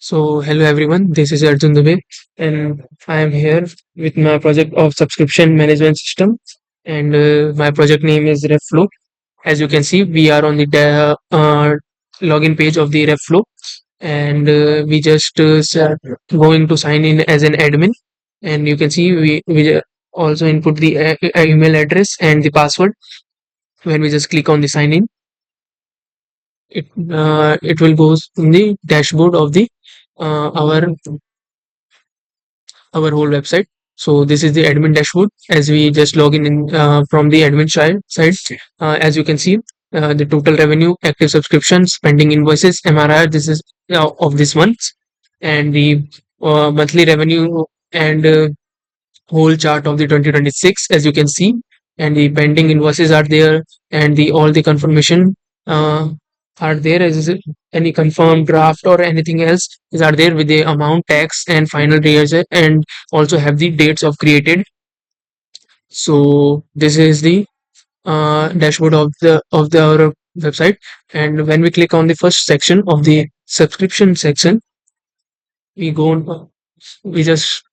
Hello everyone, this is Arjun Dubey, and I am here with my project of subscription management system. And my project name is RevFlow. As you can see, we are on the login page of the RevFlow, and we just going to sign in as an admin. And you can see we also input the email address and the password. When we just click on the sign in, it will go in the dashboard of the our whole website. So this is the admin dashboard as we just log in from the admin side. As you can see, the total revenue, active subscriptions, pending invoices, MRR. This is of this month, and the monthly revenue and whole chart of the 2026. As you can see, and the pending invoices are there, and the all the confirmation. Are there as is any confirmed draft or anything else is are there with the amount, tax, and final years, and also have the dates of created. So this is the dashboard of the our website. And when we click on the first section of the subscription section, we go on, we just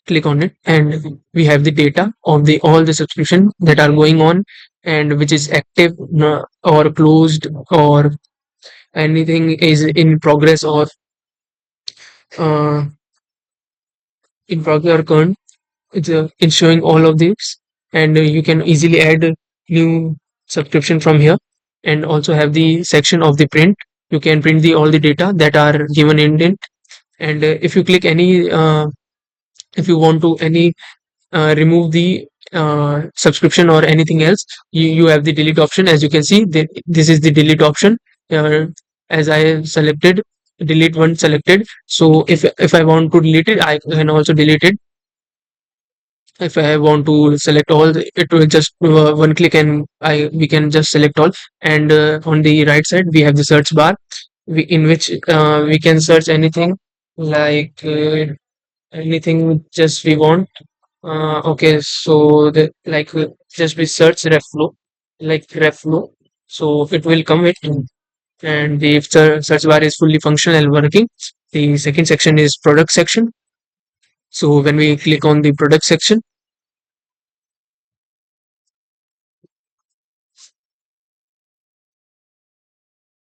click on it, and we have the data of the all the subscription that are going on, and which is active, or closed, or anything is in progress, or uh, in progress or current. It's showing all of these, and you can easily add a new subscription from here, and also have the section of the print. You can print the all the data that are given in it. And if you click any if you want to any remove the subscription or anything else, you have the delete option. As you can see, this is the delete option. uh, as I have selected delete one selected, so if I want to delete it, I can also delete it. If I want to select all, it will just one click, and I we can just select all. And on the right side, we have the search bar, in which we can search anything, like anything just we want. Okay, so the like just we search Reflow, like Reflow, so it will come with. And the search bar is fully functional and working. The second section is product section. So when we click on the product section,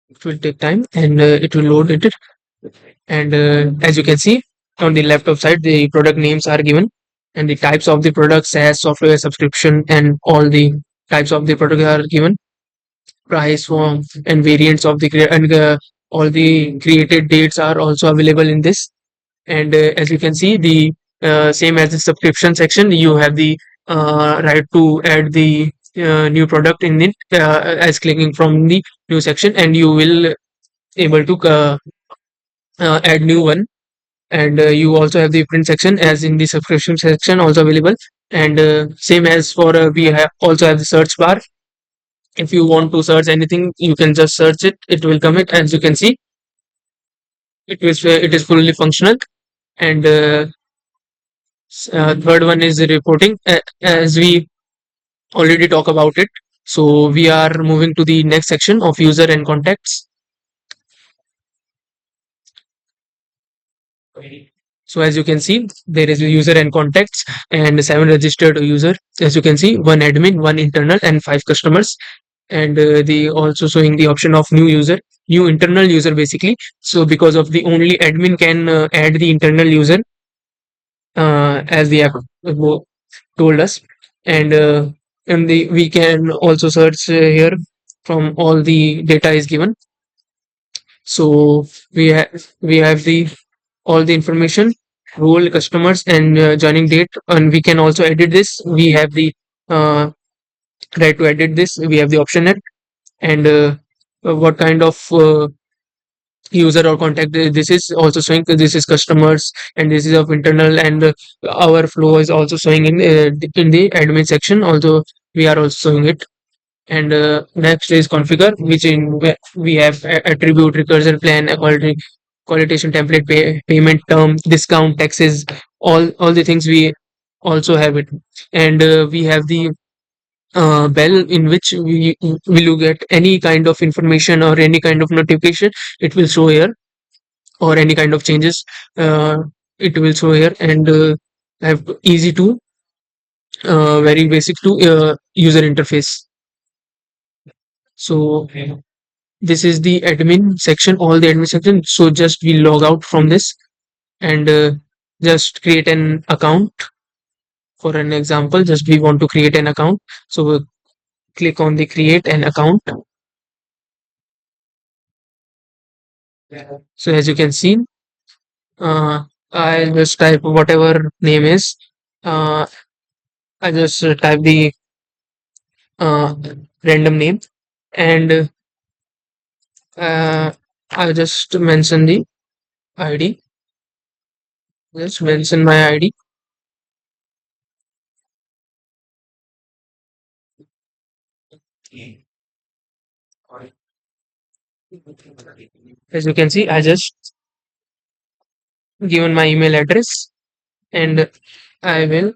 it will take time, and it will load it. And as you can see, on the left of side, the product names are given, and the types of the products, SaaS, software, subscription, and all the types of the product are given, price, form, and variants of the and all the created dates are also available in this. And as you can see, the same as the subscription section, you have the right to add the new product in it, as clicking from the new section, and you will able to add new one. And you also have the print section as in the subscription section also available. And same as for we have also have the search bar. If you want to search anything, you can just search it, it will come it. As you can see, it is fully functional. And third one is the reporting, as we already talk about it. So we are moving to the next section of user and contacts. So as you can see, there is a user and contacts, and 7 registered user. As you can see, one admin, one internal, and 5 customers. And they also showing the option of new user, new internal user basically. So because of the only admin can add the internal user, as the app told us. And the we can also search here from all the data is given. So we have the all the information, role, customers, and joining date. And we can also edit this. We have the uh, right to edit this. We have the option it. And what kind of user or contact this is also showing. This is customers, and this is of internal. And our flow is also showing in the admin section, although we are also showing it. And next is configure, which in we have attribute, recursion plan, quality, qualitation template, payment term, discount, taxes, all the things we also have it. And we have the bell, in which we will you get any kind of information or any kind of notification, it will show here. or any kind of changes, uh, it will show here. And I have easy to very basic to user interface. So this is the admin section, all the admin section. So just we log out from this and just create an account. For an example, just we want to create an account, so we'll click on the create an account. So as you can see, I just type whatever name is. uh, I just type the uh, random name, and I just mention the ID. Just mention my ID. As you can see, I just given my email address, and I will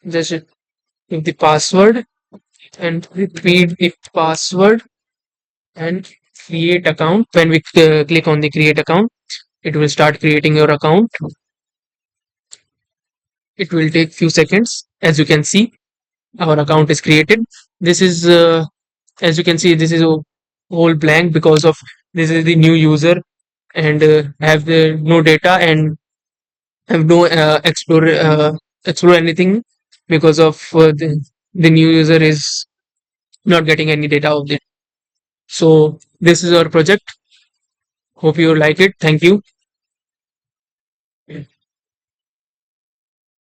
just give the password and repeat the password and create account. When we click on the create account, it will start creating your account. It will take few seconds. As you can see, our account is created. This is as you can see, this is a whole blank because of this is the new user, and have the no data and have no explore anything because of the new user is not getting any data of it. So this is our project. Hope you like it. Thank you.